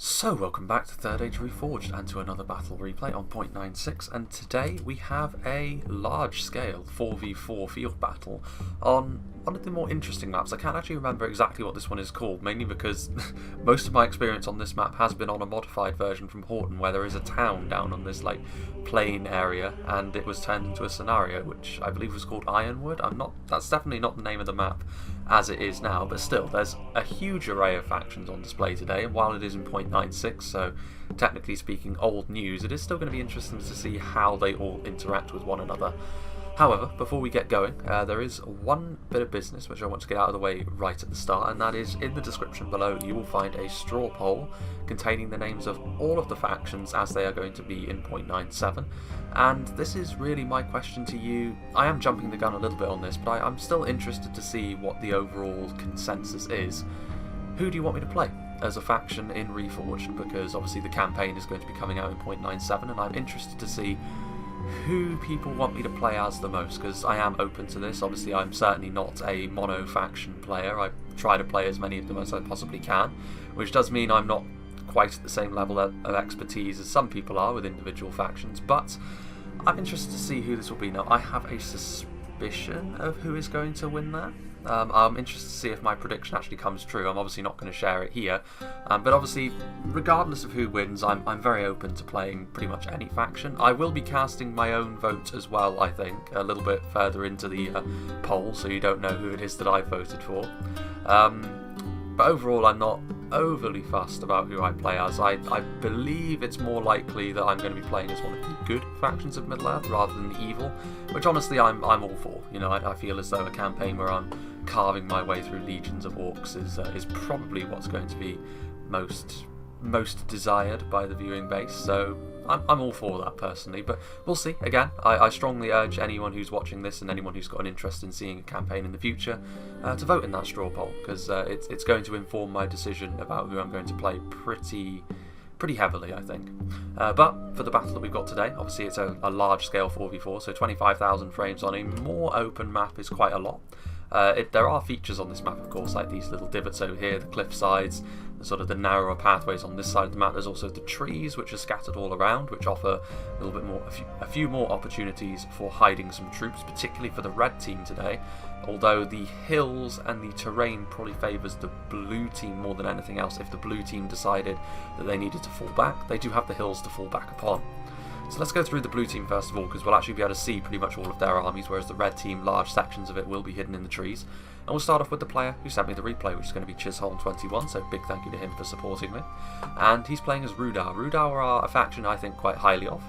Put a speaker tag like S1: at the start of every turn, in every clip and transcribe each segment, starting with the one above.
S1: So welcome back to Third Age Reforged and to another battle replay on 0.96, and today we have a large scale 4v4 field battle on one of the more interesting maps. I can't actually remember exactly what this one is called, mainly because most of my experience on this map has been on a modified version from Horton where there is a town down on this like plain area and it was turned into a scenario which I believe was called Ironwood. That's definitely not the name of the map as it is now, but still there's a huge array of factions on display today, and while it is in 0.96, so technically speaking old news, it is still going to be interesting to see how they all interact with one another. However, before we get going, there is one bit of business which I want to get out of the way right at the start, and that is in the description below you will find a straw poll containing the names of all of the factions as they are going to be in 0.97, and this is really my question to you. I am jumping the gun a little bit on this, but I'm still interested to see what the overall consensus is. Who do you want me to play as a faction in Reforged? Because obviously the campaign is going to be coming out in 0.97, and I'm interested to see who people want me to play as the most, because I am open to this. Obviously I'm certainly not a mono faction player. I try to play as many of them as I possibly can, which does mean I'm not quite at the same level of expertise as some people are with individual factions, but I'm interested to see who this will be. Now I have a suspicion of who is going to win that. I'm interested to see if my prediction actually comes true. I'm obviously not going to share it here, but obviously regardless of who wins, I'm very open to playing pretty much any faction. I will be casting my own vote as well, I think, a little bit further into the poll, so you don't know who it is that I voted for. But overall I'm not overly fussed about who I play as. I believe it's more likely that I'm going to be playing as one of the good factions of Middle-earth rather than the evil, which honestly I'm all for. You know, I feel as though a campaign where I'm carving my way through legions of orcs is probably what's going to be most desired by the viewing base, so I'm all for that personally, but we'll see. Again, I strongly urge anyone who's watching this and anyone who's got an interest in seeing a campaign in the future to vote in that straw poll, because it's going to inform my decision about who I'm going to play pretty heavily, I think. But for the battle that we've got today, obviously it's a large scale 4v4, so 25,000 frames on a more open map is quite a lot. There are features on this map, of course, like these little divots over here, the cliff sides, sort of the narrower pathways on this side of the map. There's also the trees which are scattered all around, which offer a little bit more, a few more opportunities for hiding some troops, particularly for the red team today. Although the hills and the terrain probably favours the blue team more than anything else. If the blue team decided that they needed to fall back, they do have the hills to fall back upon. So let's go through the blue team first of all, because we'll actually be able to see pretty much all of their armies, whereas the red team, large sections of it will be hidden in the trees. And we'll start off with the player who sent me the replay, which is going to be Chisholm21, so big thank you to him for supporting me. And he's playing as Rudar. Rudar are a faction I think quite highly of.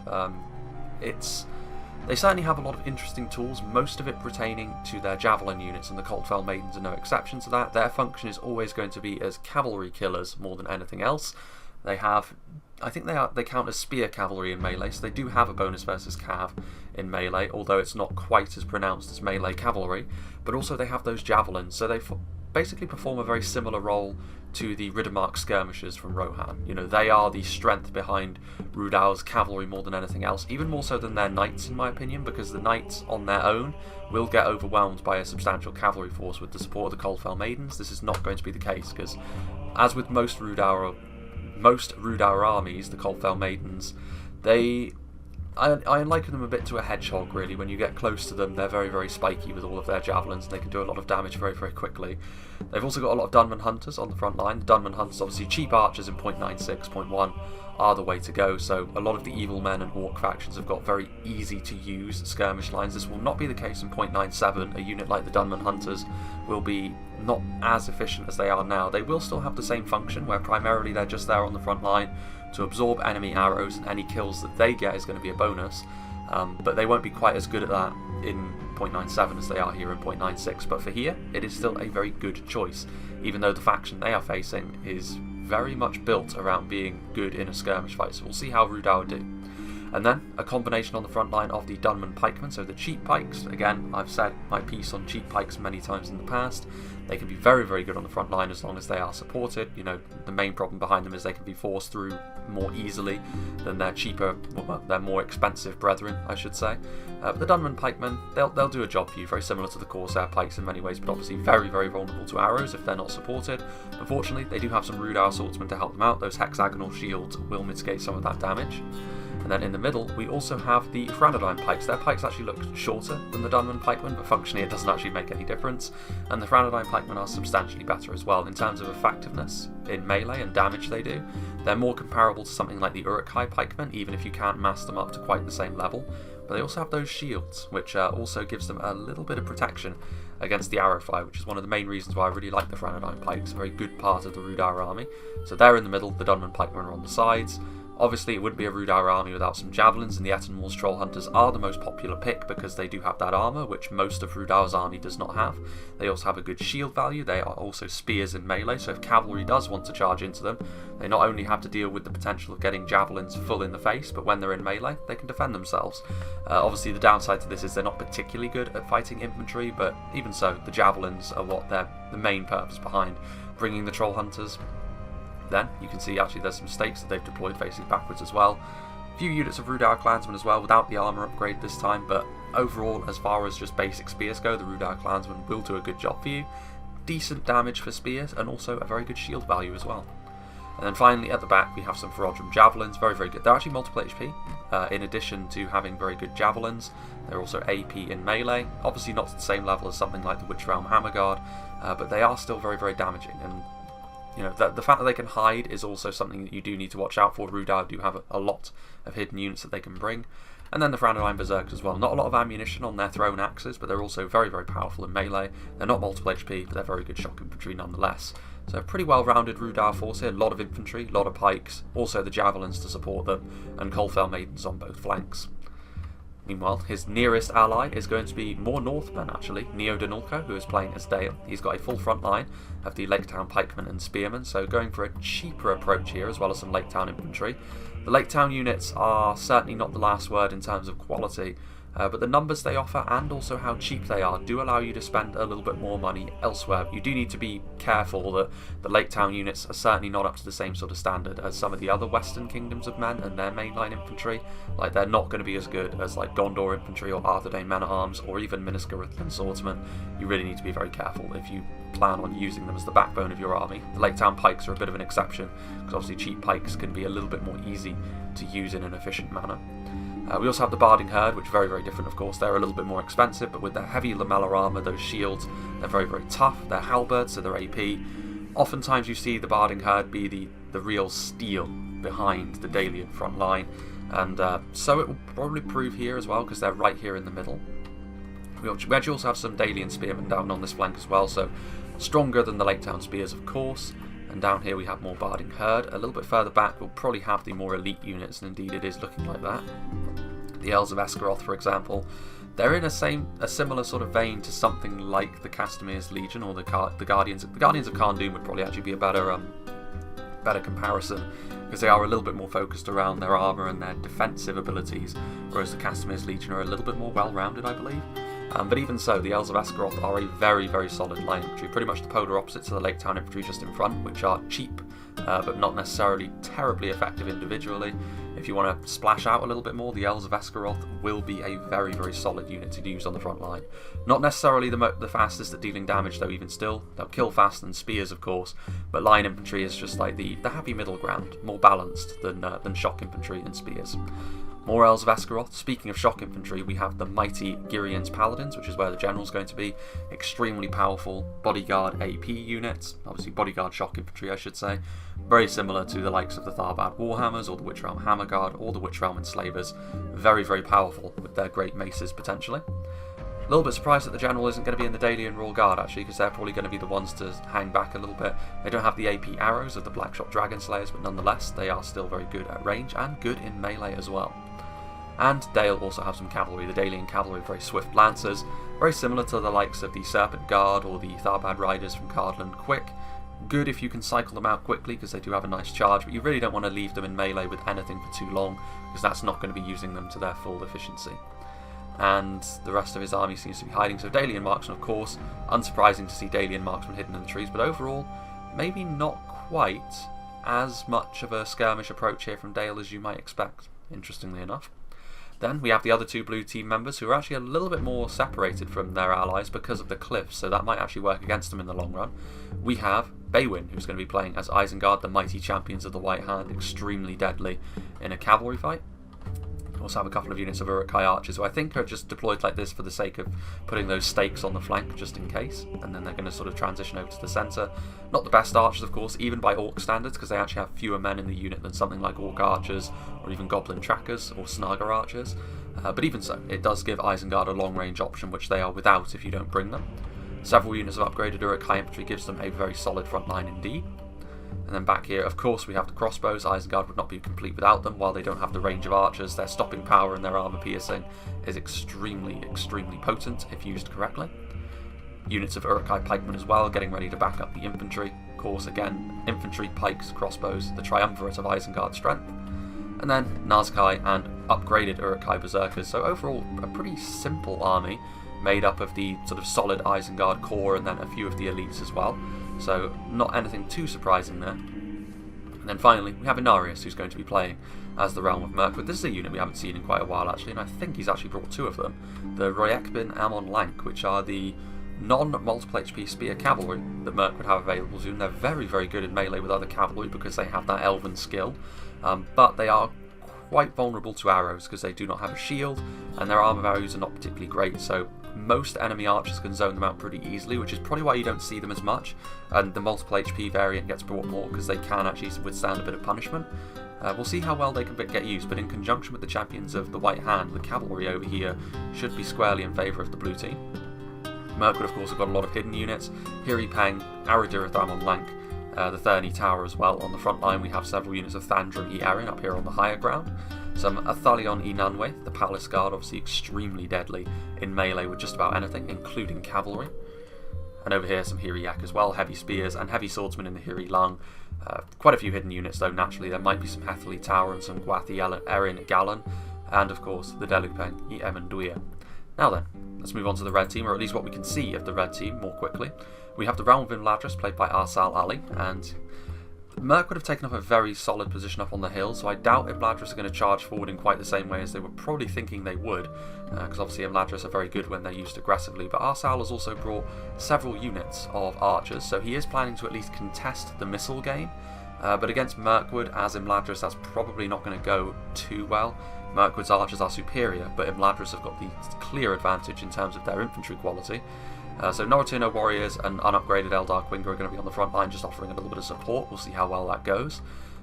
S1: They certainly have a lot of interesting tools, most of it pertaining to their javelin units, and the Coldfell Maidens are no exception to that. Their function is always going to be as cavalry killers more than anything else. They have, I think they count as spear cavalry in melee, so they do have a bonus versus cav in melee, although it's not quite as pronounced as melee cavalry. But also they have those javelins, so they basically perform a very similar role to the Riddermark skirmishes from Rohan. You know, they are the strength behind Rudar's cavalry more than anything else, even more so than their knights in my opinion, because the knights on their own will get overwhelmed by a substantial cavalry force with the support of the Coldfell Maidens. This is not going to be the case, because as with most Rudar armies, the Coldfell Maidens, I liken them a bit to a hedgehog really. When you get close to them, they're very, very spiky with all of their javelins, and they can do a lot of damage very, very quickly. They've also got a lot of Dunman Hunters on the front line. The Dunman Hunters, obviously cheap archers in 0.96, 0.1 are the way to go, so a lot of the evil men and orc factions have got very easy to use skirmish lines. This will not be the case in 0.97. A unit like the Dunman Hunters will be not as efficient as they are now. They will still have the same function, where primarily they're just there on the front line to absorb enemy arrows, and any kills that they get is going to be a bonus, but they won't be quite as good at that in 0.97 as they are here in 0.96. But for here, it is still a very good choice, even though the faction they are facing is very much built around being good in a skirmish fight, so we'll see how Rudar do. And then a combination on the front line of the Dunman pikemen, so the cheap pikes. Again, I've said my piece on cheap pikes many times in the past. They can be very, very good on the front line as long as they are supported. You know, the main problem behind them is they can be forced through more easily than their cheaper, well, their more expensive brethren, I should say. But the Dunman pikemen, they'll do a job for you, very similar to the Corsair pikes in many ways, but obviously very, very vulnerable to arrows if they're not supported. Unfortunately, they do have some rude hour swordsmen to help them out. Those hexagonal shields will mitigate some of that damage. And then in the middle, we also have the Franadine pikes. Their pikes actually look shorter than the Dunman pikemen, but functionally it doesn't actually make any difference. And the Franadine pikemen are substantially better as well in terms of effectiveness in melee and damage they do. They're more comparable to something like the Uruk-hai pikemen, even if you can't mass them up to quite the same level. But they also have those shields, which also gives them a little bit of protection against the arrow fire, which is one of the main reasons why I really like the Franadine pikes. A very good part of the Rudar army. So they're in the middle, the Dunman pikemen are on the sides. Obviously, it wouldn't be a Rudar army without some javelins, and the Ettenwall's Troll Hunters are the most popular pick because they do have that armour, which most of Rudar's army does not have. They also have a good shield value. They are also spears in melee, so if cavalry does want to charge into them, they not only have to deal with the potential of getting javelins full in the face, but when they're in melee, they can defend themselves. Obviously, the downside to this is they're not particularly good at fighting infantry, but even so, the javelins are what they're the main purpose behind bringing the Troll Hunters. Then you can see actually there's some stakes that they've deployed facing backwards as well. A few units of Rudar clansmen as well without the armour upgrade this time, but overall, as far as just basic spears go, the Rudar clansmen will do a good job for you. Decent damage for spears and also a very good shield value as well. And then finally at the back we have some Ferodrum javelins, very, very good. They're actually multiple HP, in addition to having very good javelins. They're also AP in melee, obviously not to the same level as something like the Witch Realm Hammer Guard, but they are still very, very damaging. And you know, the fact that they can hide is also something that you do need to watch out for. Rudar do have a lot of hidden units that they can bring. And then the Franadine Berserkers as well. Not a lot of ammunition on their thrown axes, but they're also very, very powerful in melee. They're not multiple HP, but they're very good shock infantry nonetheless. So a pretty well-rounded Rudar force here. A lot of infantry, a lot of pikes, also the javelins to support them, and Coalfell Maidens on both flanks. Meanwhile, his nearest ally is going to be more Northmen actually, Neo Danulko, who is playing as Dale. He's got a full front line of the Lake Town pikemen and spearmen, so going for a cheaper approach here as well as some Lake Town infantry. The Lake Town units are certainly not the last word in terms of quality, but the numbers they offer and also how cheap they are do allow you to spend a little bit more money elsewhere. You do need to be careful that the Lake Town units are certainly not up to the same sort of standard as some of the other Western Kingdoms of Men and their mainline infantry. Like, they're not going to be as good as like Gondor infantry or Arthedain men-at-arms or even Minas Tirith swordsmen. You really need to be very careful if you plan on using them as the backbone of your army. The Lake Town pikes are a bit of an exception because obviously cheap pikes can be a little bit more easy to use in an efficient manner. We also have the Barding Herd, which are very, very different, of course. They're a little bit more expensive, but with their heavy lamellar armour, those shields, they're very, very tough. They're halberds, so they're AP. Oftentimes you see the Barding Herd be the real steel behind the Dalian front line, and so it will probably prove here as well, because they're right here in the middle. We actually also have some Dalian spearmen down on this flank as well, so stronger than the Lake Town spears, of course. And down here we have more Barding Herd. A little bit further back we'll probably have the more elite units, and indeed it is looking like that. The Elves of Esgaroth, for example, they're in a similar sort of vein to something like the Castamir's Legion or the Guardians. The Guardians of Kharn would probably actually be a better comparison, because they are a little bit more focused around their armour and their defensive abilities, whereas the Castamir's Legion are a little bit more well-rounded, I believe. But even so, the Elves of Esgaroth are a very, very solid line infantry, pretty much the polar opposite to the Lake Town infantry just in front, which are cheap, but not necessarily terribly effective individually. If you want to splash out a little bit more, the Elves of Esgaroth will be a very, very solid unit to use on the front line. Not necessarily the fastest at dealing damage, though, even still. They'll kill faster than spears, of course, but line infantry is just like the happy middle ground, more balanced than shock infantry and spears. More Elves of Esgaroth. Speaking of shock infantry, we have the mighty Girian's Paladins, which is where the general's going to be. Extremely powerful bodyguard AP units, obviously bodyguard shock infantry, I should say. Very similar to the likes of the Tharbad Warhammers or the Witch Realm Hammer Guard or the Witch Realm Enslavers. Very, very powerful with their great maces potentially. A little bit surprised that the general isn't going to be in the Dalian Royal Guard actually, because they're probably going to be the ones to hang back a little bit. They don't have the AP arrows of the Blackshot Dragon Slayers, but nonetheless they are still very good at range and good in melee as well. And Dale also have some cavalry. The Dalian cavalry are very swift lancers, very similar to the likes of the Serpent Guard or the Tharbad Riders from Cardland Quick. Good if you can cycle them out quickly because they do have a nice charge, but you really don't want to leave them in melee with anything for too long because that's not going to be using them to their full efficiency. And the rest of his army seems to be hiding, so Dalian Marksman, of course, unsurprising to see Dalian Marksman hidden in the trees, but overall, maybe not quite as much of a skirmish approach here from Dale as you might expect, interestingly enough. Then we have the other two blue team members who are actually a little bit more separated from their allies because of the cliffs, so that might actually work against them in the long run. We have Baywin, who's going to be playing as Isengard, the mighty champions of the White Hand, extremely deadly in a cavalry fight. We also have a couple of units of Uruk-hai archers who I think are just deployed like this for the sake of putting those stakes on the flank just in case, and then they're going to sort of transition over to the centre. Not the best archers, of course, even by Orc standards, because they actually have fewer men in the unit than something like Orc archers or even Goblin trackers or Snaga archers. But even so, it does give Isengard a long-range option, which they are without if you don't bring them. Several units of upgraded Uruk-hai infantry gives them a very solid front line indeed. And then back here, of course, we have the crossbows. Isengard would not be complete without them. While they don't have the range of archers, their stopping power and their armour piercing is extremely, extremely potent if used correctly. Units of Uruk-hai pikemen as well, getting ready to back up the infantry. Of course, again, infantry, pikes, crossbows, the triumvirate of Isengard's strength. And then Nazkai and upgraded Uruk-hai berserkers. So overall, a pretty simple army made up of the sort of solid Isengard core and then a few of the elites as well. So not anything too surprising there. And then finally, we have Inarius, who's going to be playing as the Realm of Mirkwood. This is a unit we haven't seen in quite a while, actually, and I think he's actually brought two of them. The Royekbin Amon Lank, which are the non-multiple HP spear cavalry that Mirkwood have available to them. They're very, very good in melee with other cavalry because they have that elven skill, but they are quite vulnerable to arrows because they do not have a shield, and their armor values are not particularly great, so most enemy archers can zone them out pretty easily, which is probably why you don't see them as much, and the multiple HP variant gets brought more because they can actually withstand a bit of punishment. We'll see how well they can get used, but in conjunction with the champions of the White Hand, the cavalry over here should be squarely in favour of the blue team. Mirkwood, of course, have got a lot of hidden units. Hiri Peng, Aradirith Amon Lank, the Thurny Tower as well. On the front line we have several units of Thandrum E Erin up here on the higher ground. Some Athalion E Nanwe, the Palace Guard, obviously extremely deadly in melee with just about anything, including cavalry. And over here some Hiri Yak as well, heavy spears and heavy swordsmen in the Hiri Lung. Quite a few hidden units though, naturally. There might be some Hethely Tower and some Gwathi Erin Gallon, and of course the Delupeng E Emenduia. Now then, let's move on to the red team, or at least what we can see of the red team more quickly. We have the Realm of Imladris, played by Arsal Ali, and Mirkwood have taken up a very solid position up on the hill, so I doubt Imladris are going to charge forward in quite the same way as they were probably thinking they would, because obviously Imladris are very good when they're used aggressively, but Arsal has also brought several units of archers, so he is planning to at least contest the missile game, but against Mirkwood as Imladris that's probably not going to go too well. Mirkwood's archers are superior, but Imladris have got the clear advantage in terms of their infantry quality. So Noratuno warriors and unupgraded Eldar Quinga are going to be on the front line, just offering a little bit of support. We'll see how well that goes.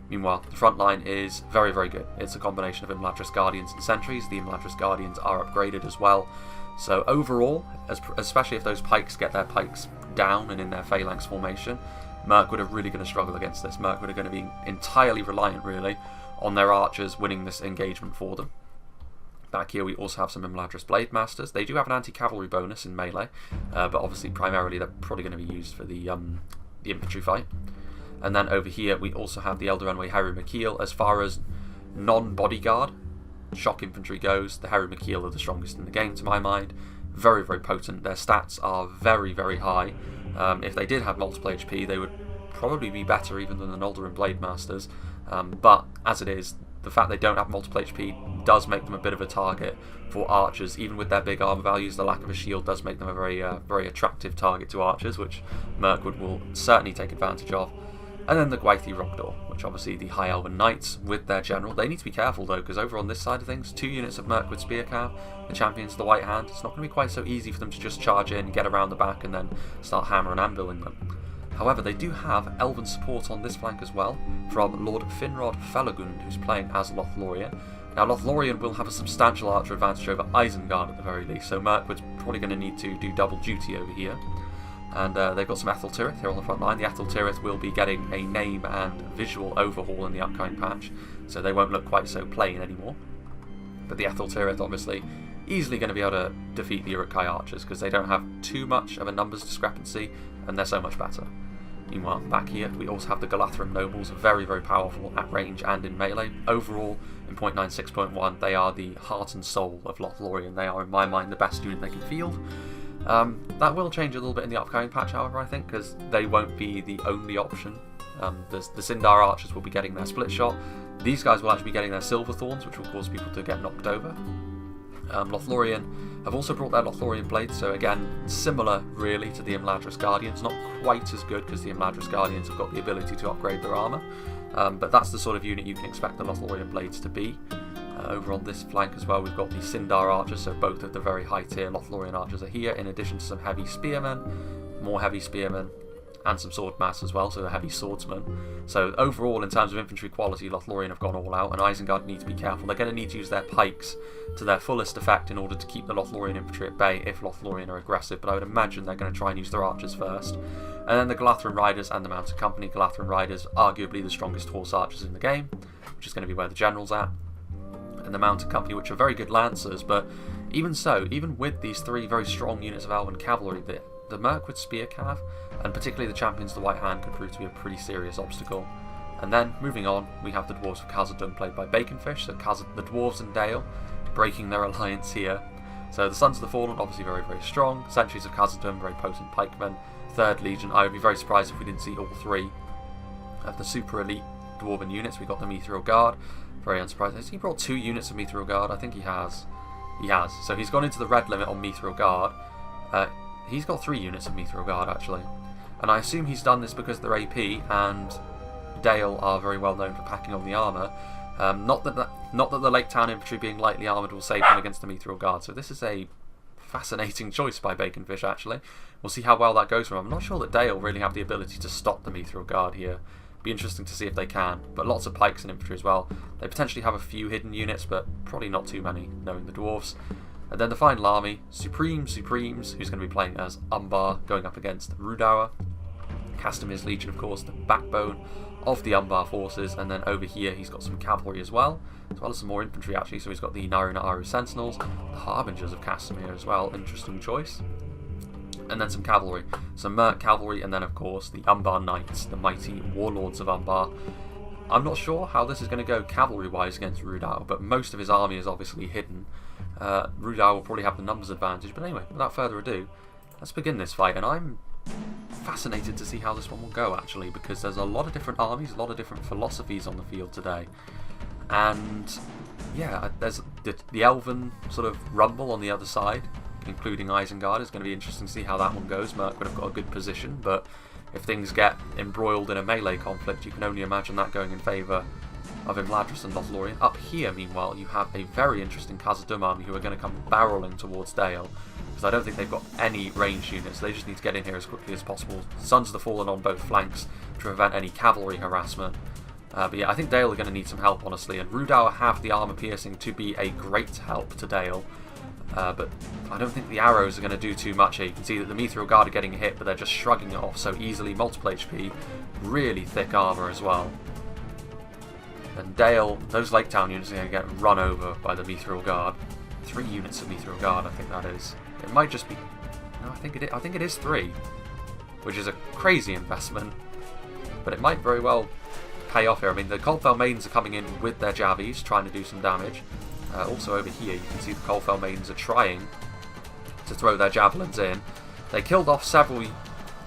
S1: Meanwhile, the front line is very, very good. It's a combination of Imladris Guardians and Sentries. The Imladris Guardians are upgraded as well. So overall, especially if those pikes get their pikes down and in their phalanx formation, Mirkwood are really going to struggle against this. Mirkwood are going to be entirely reliant, really, on their archers winning this engagement for them. Back here we also have some Imladris Blade Masters. They do have an anti-cavalry bonus in melee, but obviously primarily they're probably going to be used for the infantry fight. And then over here we also have the Eldarenwe Heru Makil. As far as non-bodyguard shock infantry goes, the Heru Makil are the strongest in the game to my mind. Very, very potent. Their stats are very, very high. If they did have multiple HP, they would probably be better even than the Noldorin Blade Masters. But as it is, the fact they don't have multiple HP does make them a bit of a target for archers. Even with their big armor values, the lack of a shield does make them a very, very attractive target to archers, which Mirkwood will certainly take advantage of. And then the Gwathi Rogdor, which obviously the High Elven Knights with their general. They need to be careful though, because over on this side of things, 2 units of Mirkwood Spear Cav, the champions of the White Hand, it's not going to be quite so easy for them to just charge in, get around the back, and then start hammer and anviling them. However, they do have Elven support on this flank as well, from Lord Finrod Felagund, who's playing as Lothlorien. Now, Lothlorien will have a substantial archer advantage over Isengard at the very least, so Mirkwood's probably going to need to do double duty over here. And they've got some Ethel Tirith here on the front line. The Ethel Tirith will be getting a name and visual overhaul in the upcoming patch, so they won't look quite so plain anymore. But the Ethel Tirith, obviously, easily going to be able to defeat the Uruk-hai archers, because they don't have too much of a numbers discrepancy, and they're so much better. Meanwhile, back here, we also have the Galathram Nobles, very, very powerful at range and in melee. Overall, in 0.96.1, they are the heart and soul of Lothlorien. They are, in my mind, the best unit they can field. That will change a little bit in the upcoming patch, however, I think, because they won't be the only option. The Sindar Archers will be getting their split shot. These guys will actually be getting their Silver Thorns, which will cause people to get knocked over. Lothlorien have also brought their Lothlorien Blades, so again, similar really to the Imladris Guardians. Not quite as good, because the Imladris Guardians have got the ability to upgrade their armour. But that's the sort of unit you can expect the Lothlorien Blades to be. Over on this flank as well, we've got the Sindar Archers, so both of the very high tier Lothlorien Archers are here, in addition to some heavy spearmen, more heavy spearmen, and some sword mass as well, so the heavy swordsmen. So overall, in terms of infantry quality, Lothlorien have gone all out, and Isengard need to be careful. They're going to need to use their pikes to their fullest effect in order to keep the Lothlorien infantry at bay if Lothlorien are aggressive, but I would imagine they're going to try and use their archers first. And then the Galathram Riders and the Mounted Company. Galathram Riders, arguably the strongest horse archers in the game, which is going to be where the general's at. And the Mounted Company, which are very good lancers, but even so, even with these three very strong units of Elven cavalry, the Mirkwood Spear Cav, and particularly the Champions of the White Hand, could prove to be a pretty serious obstacle. And then, moving on, we have the Dwarves of Khazad-dûm, played by Baconfish, so the Dwarves and Dale breaking their alliance here. So the Sons of the Fallen, obviously very, very strong. Sentries of Khazad-dûm, very potent pikemen. 3rd Legion, I would be very surprised if we didn't see all three of the super elite Dwarven units. We got the Mithril Guard, very unsurprising. Has he brought 2 units of Mithril Guard? I think he has. He has. So he's gone into the red limit on Mithril Guard. He's got 3 units of Mithril Guard, actually. And I assume he's done this because they're AP, and Dale are very well known for packing on the armour. Not that the Lake Town infantry being lightly armoured will save them against the Mithril Guard. So this is a fascinating choice by Baconfish, actually. We'll see how well that goes for him. I'm not sure that Dale really have the ability to stop the Mithril Guard here. Be interesting to see if they can. But lots of pikes and infantry as well. They potentially have a few hidden units, but probably not too many, knowing the dwarves. And then the final army, Supremes, who's going to be playing as Umbar, going up against Rudaur. Castamir's Legion, of course, the backbone of the Umbar forces. And then over here, he's got some cavalry as well as some more infantry, actually. So he's got the Naruna Aru Sentinels, the Harbingers of Castamir as well. Interesting choice. And then some cavalry, some Merc cavalry, and then, of course, the Umbar Knights, the mighty warlords of Umbar. I'm not sure how this is going to go cavalry-wise against Rudaur, but most of his army is obviously hidden. Rudaur will probably have the numbers advantage, but anyway, without further ado, let's begin this fight. And I'm fascinated to see how this one will go, actually, because there's a lot of different armies, a lot of different philosophies on the field today. And yeah, there's the Elven sort of rumble on the other side, including Isengard. It's going to be interesting to see how that one goes. Merc would have got a good position, but if things get embroiled in a melee conflict, you can only imagine that going in favour of Imladris and Lothlorien. Up here, meanwhile, you have a very interesting Khazad-dûm army who are going to come barrelling towards Dale, because I don't think they've got any ranged units. They just need to get in here as quickly as possible. Sons of the Fallen on both flanks to prevent any cavalry harassment. But yeah, I think Dale are going to need some help, honestly, and Rudaur have the armour piercing to be a great help to Dale. But I don't think the arrows are going to do too much here. You can see that the Mithril Guard are getting hit, but they're just shrugging it off so easily. Multiple HP, really thick armour as well. And Dale, those Lake Town units are going to get run over by the Mithril Guard. 3 units of Mithril Guard, I think that is. It might just be... No, I think it is 3, which is a crazy investment. But it might very well pay off here. I mean, the Coldfell Maidens are coming in with their Javies, trying to do some damage. Also over here, you can see the Coldfell Maidens are trying to throw their javelins in. They killed off several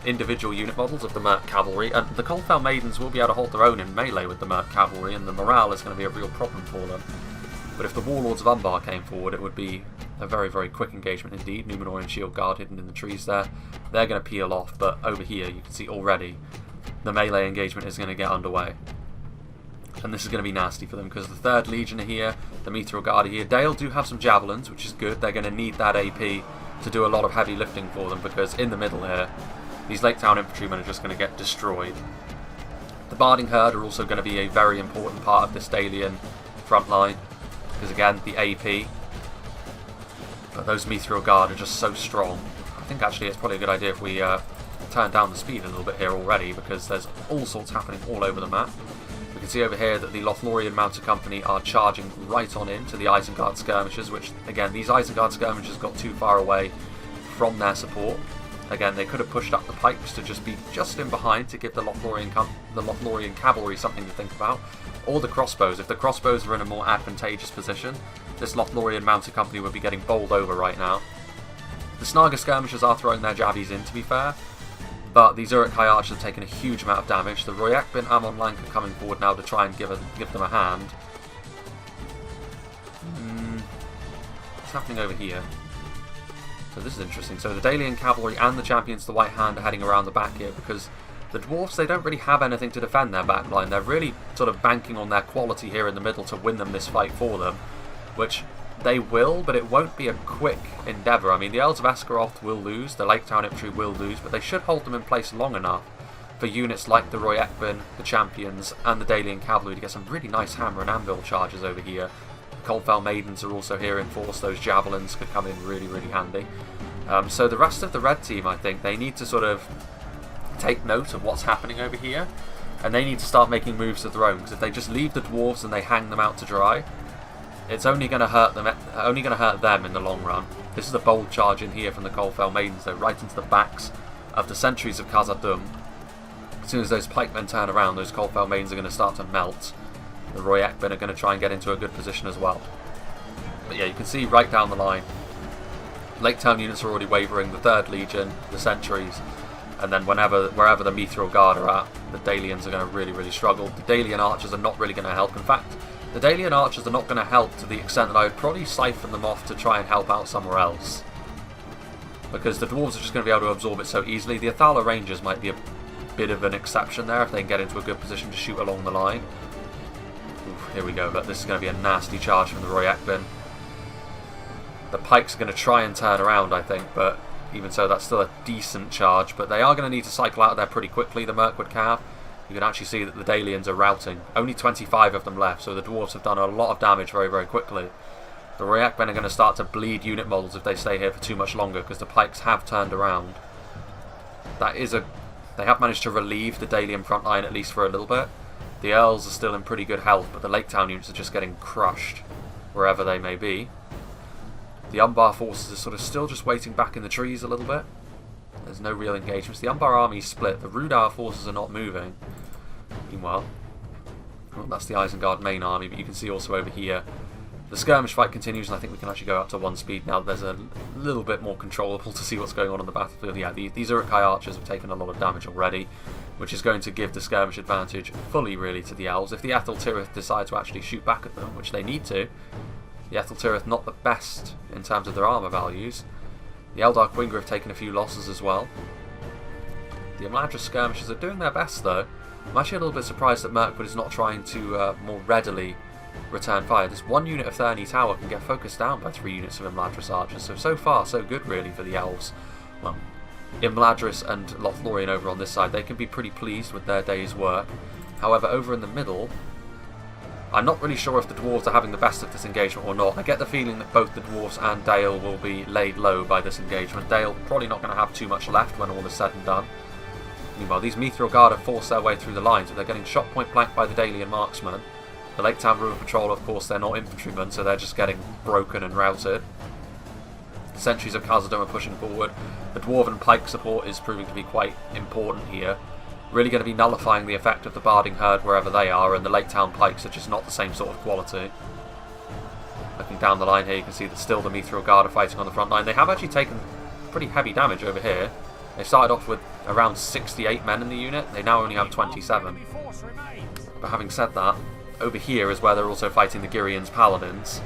S1: individual unit models of the Merc Cavalry, and the Coldfell Maidens will be able to hold their own in melee with the Merc Cavalry, and the morale is going to be a real problem for them. But if the Warlords of Umbar came forward, it would be a very, very quick engagement indeed. Númenórean Shield Guard hidden in the trees there. They're going to peel off, but over here you can see already the melee engagement is going to get underway. And this is going to be nasty for them, because the 3rd Legion are here, the Mithril Guard are here. Dale do have some javelins, which is good. They're going to need that AP to do a lot of heavy lifting for them, because in the middle here, these Lake Town infantrymen are just going to get destroyed. The Barding Herd are also going to be a very important part of this Dalian front line, because again, the AP. But those Mithril Guard are just so strong. I think actually it's probably a good idea if we turn down the speed a little bit here already, because there's all sorts happening all over the map. We can see over here that the Lothlorien Mounted Company are charging right on into the Isengard skirmishes, which, again, these Isengard skirmishes got too far away from their support. Again, they could have pushed up the pikes to just be just in behind to give the Lothlorien cavalry something to think about. Or the crossbows. If the crossbows were in a more advantageous position, this Lothlorien mounted company would be getting bowled over right now. The Snaga skirmishers are throwing their jabbies in, to be fair, but these Uruk-hai archers have taken a huge amount of damage. The Royakbin Amon Lank are coming forward now to try and give them a hand. What's happening over here? So this is interesting. So the Dalian cavalry and the champions of the White Hand are heading around the back here because the dwarfs, they don't really have anything to defend their backline. They're really sort of banking on their quality here in the middle to win them this fight for them, which they will, but it won't be a quick endeavour. I mean, the Elves of Esgaroth will lose, the Lake Town infantry will lose, but they should hold them in place long enough for units like the Royakbin, the champions, and the Dalian cavalry to get some really nice hammer and anvil charges over here. The Coldfell Maidens are also here in force. Those javelins could come in really, really handy. So the rest of the red team, I think, they need to sort of take note of what's happening over here, and they need to start making moves of their own, because if they just leave the dwarves and they hang them out to dry, it's only going to hurt them in the long run. This is a bold charge in here from the Coldfell Maidens, though, right into the backs of the sentries of Khazad-dûm. As soon as those pikemen turn around, those Coldfell Maidens are going to start to melt. The Royakbin are going to try and get into a good position as well. But yeah, you can see right down the line, Lake Town units are already wavering, the 3rd Legion, the sentries, and then wherever the Mithril Guard are at, the Dalians are going to really, really struggle. The Dalian archers are not really going to help. In fact, the Dalian archers are not going to help to the extent that I would probably siphon them off to try and help out somewhere else, because the dwarves are just going to be able to absorb it so easily. The Athala Rangers might be a bit of an exception there if they can get into a good position to shoot along the line. Oof, here we go, but this is going to be a nasty charge from the Royakbin. The pikes are going to try and turn around, I think, but even so, that's still a decent charge. But they are going to need to cycle out of there pretty quickly, the Mirkwood Cav. You can actually see that the Dalians are routing. Only 25 of them left, so the dwarves have done a lot of damage very, very quickly. The Royakbin are going to start to bleed unit models if they stay here for too much longer, because the pikes have turned around. They have managed to relieve the Dalian front line at least for a little bit. The Earls are still in pretty good health, but the Lake Town units are just getting crushed wherever they may be. The Umbar forces are sort of still just waiting back in the trees a little bit. There's no real engagements. The Umbar army split. The Rudar forces are not moving. Meanwhile, well, that's the Isengard main army, but you can see also over here the skirmish fight continues, and I think we can actually go up to 1 speed now. There's a little bit more controllable to see what's going on the battlefield. Yeah, these Uruk-hai archers have taken a lot of damage already, which is going to give the skirmish advantage fully, really, to the Elves. If the Ethel Tirith decide to actually shoot back at them, which they need to, the Ethel Tirith not the best in terms of their armour values. The Eldar Quingra have taken a few losses as well. The Imladris skirmishers are doing their best, though. I'm actually a little bit surprised that Mirkwood is not trying to more readily return fire. This 1 unit of Thurney Tower can get focused down by 3 units of Imladris archers, so far so good really for the Elves. Well, Imladris and Lothlorien over on this side, they can be pretty pleased with their day's work. However, over in the middle, I'm not really sure if the dwarves are having the best of this engagement or not. I get the feeling that both the dwarves and Dale will be laid low by this engagement. Dale probably not going to have too much left when all is said and done. Meanwhile, these Mithril Guard have forced their way through the lines, but they're getting shot point blank by the Dalian marksmen. The Lake Town Ruin Patrol, of course, they're not infantrymen, so they're just getting broken and routed. The sentries of Khazad-dûm are pushing forward. The Dwarven Pike support is proving to be quite important here. Really going to be nullifying the effect of the Barding Herd wherever they are, and the Lake Town Pikes are just not the same sort of quality. Looking down the line here, you can see that still the Mithril Guard are fighting on the front line. They have actually taken pretty heavy damage over here. They started off with around 68 men in the unit. They now only have 27. But having said that, over here is where they're also fighting the Girian's Paladins.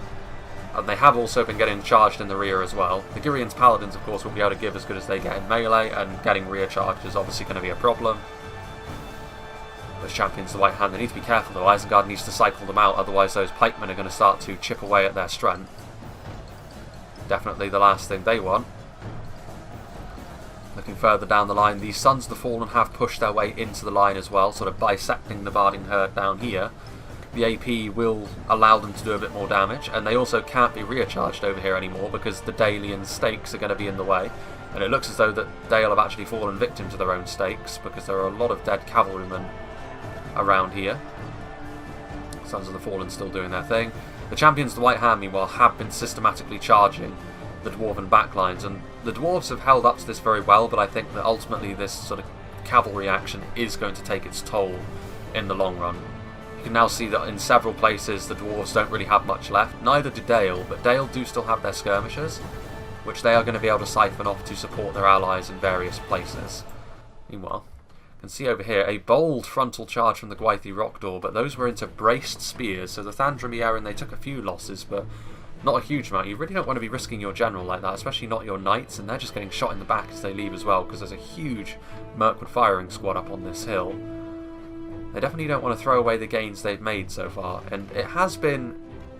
S1: And they have also been getting charged in the rear as well. The Girian's Paladins, of course, will be able to give as good as they get in melee, and getting rear charge is obviously going to be a problem. Those champions, the White Hand, they need to be careful though. Isengard needs to cycle them out, otherwise those pikemen are going to start to chip away at their strength. Definitely the last thing they want. Looking further down the line, the Sons of the Fallen have pushed their way into the line as well, sort of bisecting the Barding Herd down here. The AP will allow them to do a bit more damage, and they also can't be rear-charged over here anymore because the Dalian stakes are going to be in the way. And it looks as though that Dale have actually fallen victim to their own stakes, because there are a lot of dead cavalrymen around here. Sons of the Fallen still doing their thing. The champions of the White Hand, meanwhile, have been systematically charging the dwarven backlines, and the dwarves have held up to this very well, but I think that ultimately this sort of cavalry action is going to take its toll in the long run. You can now see that in several places the dwarves don't really have much left, neither do Dale, but Dale do still have their skirmishes, which they are going to be able to siphon off to support their allies in various places. Meanwhile, you can see over here a bold frontal charge from the Gwythi Rock Door, but those were into braced spears, so the Thandrimi they took a few losses, but not a huge amount. You really don't want to be risking your general like that, especially not your knights, and they're just getting shot in the back as they leave as well, because there's a huge Mirkwood firing squad up on this hill. They definitely don't want to throw away the gains they've made so far, and it has been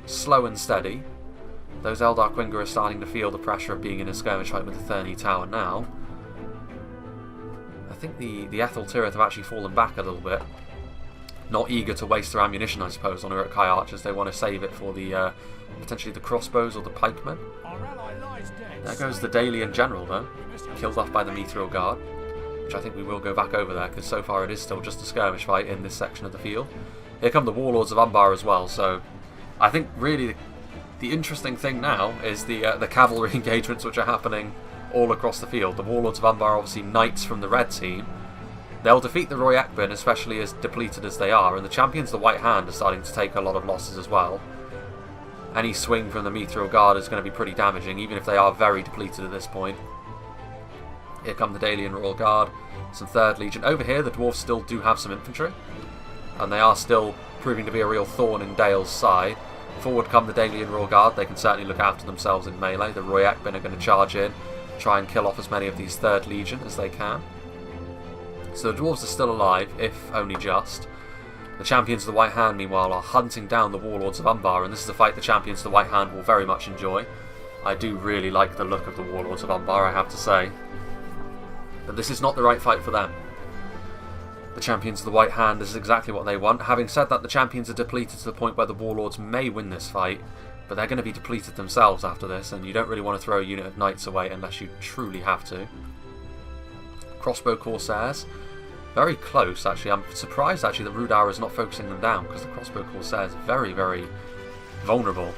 S1: slow and steady. Those Eldar Quinga are starting to feel the pressure of being in a skirmish fight with the Thurney Tower now. I think the Ethel Tirith have actually fallen back a little bit. Not eager to waste their ammunition, I suppose, on Uruk-hai archers. They want to save it for the potentially the crossbows or the pikemen. There goes the Dalian general, though, killed off by the Mithril Guard, which I think we will go back over there, because so far it is still just a skirmish fight in this section of the field. Here come the Warlords of Umbar as well, so I think really the interesting thing now is the cavalry engagements which are happening all across the field. The Warlords of Umbar are obviously knights from the red team. They'll defeat the Roy Ekbin, especially as depleted as they are, and the champions of the White Hand are starting to take a lot of losses as well. Any swing from the Mithril Guard is going to be pretty damaging, even if they are very depleted at this point. Here come the Dalian Royal Guard, some 3rd Legion. Over here, the dwarves still do have some infantry, and they are still proving to be a real thorn in Dale's side. Forward come the Dalian Royal Guard. They can certainly look after themselves in melee. The Roy Ekbin are going to charge in, try and kill off as many of these 3rd Legion as they can. So the dwarves are still alive, if only just. The champions of the White Hand, meanwhile, are hunting down the Warlords of Umbar, and this is a fight the champions of the White Hand will very much enjoy. I do really like the look of the Warlords of Umbar, I have to say. But this is not the right fight for them. The champions of the White Hand, this is exactly what they want. Having said that, the champions are depleted to the point where the Warlords may win this fight, but they're going to be depleted themselves after this, and you don't really want to throw a unit of knights away unless you truly have to. Crossbow Corsairs. Very close, actually. I'm surprised, actually, that Rudar is not focusing them down, because the Crossbow Corsairs are very, very vulnerable